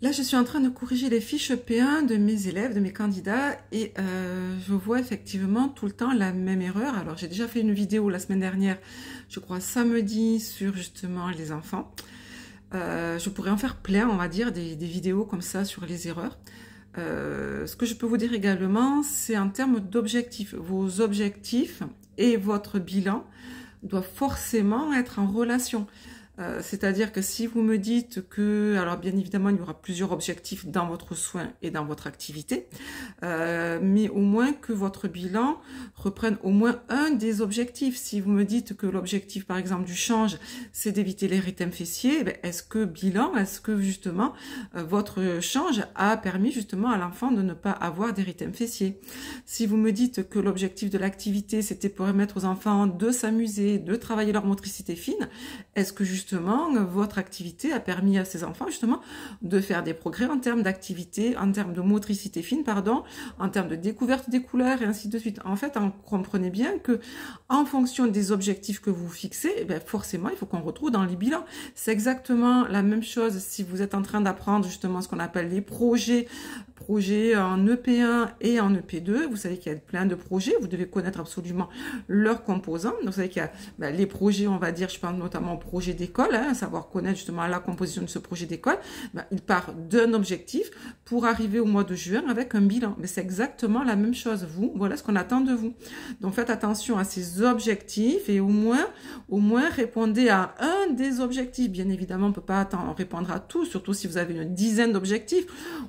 Là, je suis en train de corriger les fiches P1 de mes élèves, de mes candidats, et je vois effectivement tout le temps la même erreur. Alors, j'ai déjà fait une vidéo la semaine dernière, je crois samedi, sur justement les enfants. Je pourrais en faire plein, on va dire, des vidéos comme ça sur les erreurs. Ce que je peux vous dire également, c'est en termes d'objectifs. Vos objectifs et votre bilan doivent forcément être en relation. C'est-à-dire que si vous me dites que, alors bien évidemment, il y aura plusieurs objectifs dans votre soin et dans votre activité, mais au moins que votre bilan reprenne au moins un des objectifs. Si vous me dites que l'objectif, par exemple, du change, c'est d'éviter l'érythème fessier, est-ce que bilan, est-ce que justement votre change a permis justement à l'enfant de ne pas avoir d'érythème fessier? Si vous me dites que l'objectif de l'activité, c'était pour permettre aux enfants de s'amuser, de travailler leur motricité fine, est-ce que justement votre activité a permis à ces enfants justement de faire des progrès en termes d'activité, en termes de motricité fine, pardon, en termes de découverte des couleurs et ainsi de suite. En fait, comprenez bien que en fonction des objectifs que vous fixez, forcément, il faut qu'on retrouve dans les bilans. C'est exactement la même chose si vous êtes en train d'apprendre justement ce qu'on appelle les projets en EP1 et en EP2. Vous savez qu'il y a plein de projets, vous devez connaître absolument leurs composants. Donc, vous savez qu'il y a les projets, on va dire, je pense notamment au projet d'école, savoir connaître justement la composition de ce projet d'école. Il part d'un objectif pour arriver au mois de juin avec un bilan. Mais c'est exactement la même chose. Vous, voilà ce qu'on attend de vous. Donc, faites attention à ces objectifs et au moins répondez à un des objectifs. Bien évidemment, on ne peut pas répondre à tout, surtout si vous avez une dizaine d'objectifs,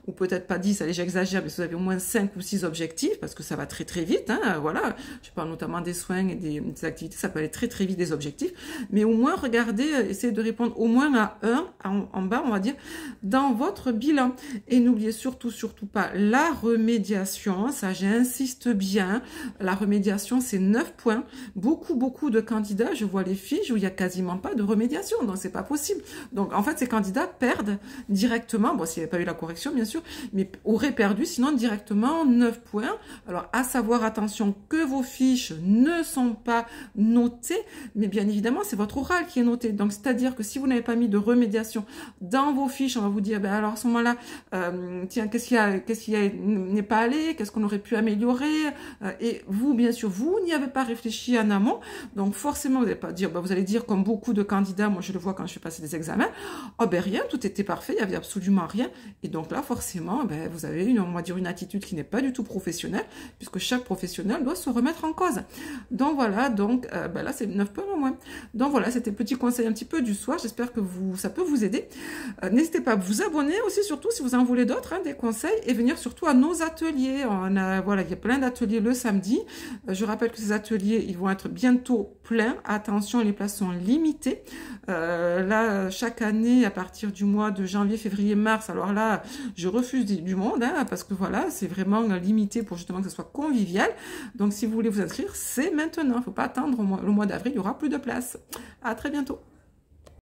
ou peut-être pas 10, allez, j'exagère, mais si vous avez au moins 5 ou 6 objectifs, parce que ça va très très vite, voilà, je parle notamment des soins et des activités, ça peut aller très très vite des objectifs, mais au moins regardez, essayez de répondre au moins à un, en bas, on va dire, dans votre bilan. Et n'oubliez surtout pas la remédiation, ça j'insiste bien, la remédiation c'est 9 points, beaucoup de candidats, je vois les fiches où il n'y a quasiment pas de remédiation, donc c'est pas possible. Donc en fait ces candidats perdent directement, bon s'il n'y avait pas eu la correction bien sûr, mais auraient perdu sinon directement 9 points. Alors à savoir attention que vos fiches ne sont pas notées, mais bien évidemment c'est votre oral qui est noté. Donc c'est-à-dire que si vous n'avez pas mis de remédiation dans vos fiches, on va vous dire alors à ce moment-là, tiens qu'est-ce qui n'est pas allé, qu'est-ce qu'on aurait pu améliorer, et vous bien sûr vous n'y avez pas réfléchi en amont, donc forcément vous n'allez pas dire, vous allez dire comme beaucoup de candidats, moi je le vois quand je fais passer des examens, rien, tout était parfait, il n'y avait absolument rien, et donc là forcément vous avez on va dire une attitude qui n'est pas du tout professionnelle, puisque chaque professionnel doit se remettre en cause. Donc voilà, donc là c'est 9 points au moins. Donc voilà, c'était le petit conseil un petit peu du soir, j'espère que ça peut vous aider. N'hésitez pas à vous abonner aussi, surtout si vous en voulez d'autres, des conseils, et venir surtout à nos ateliers. Voilà, il y a plein d'ateliers le samedi. Je rappelle que ces ateliers, ils vont être bientôt pleins. Attention, les places sont limitées. Là, chaque année, à partir du mois de janvier, février, mars, alors là, je refuse du monde, parce que voilà, c'est vraiment limité pour justement que ce soit convivial. Donc, si vous voulez vous inscrire, c'est maintenant. Il ne faut pas attendre le mois d'avril, il n'y aura plus de place. À très bientôt.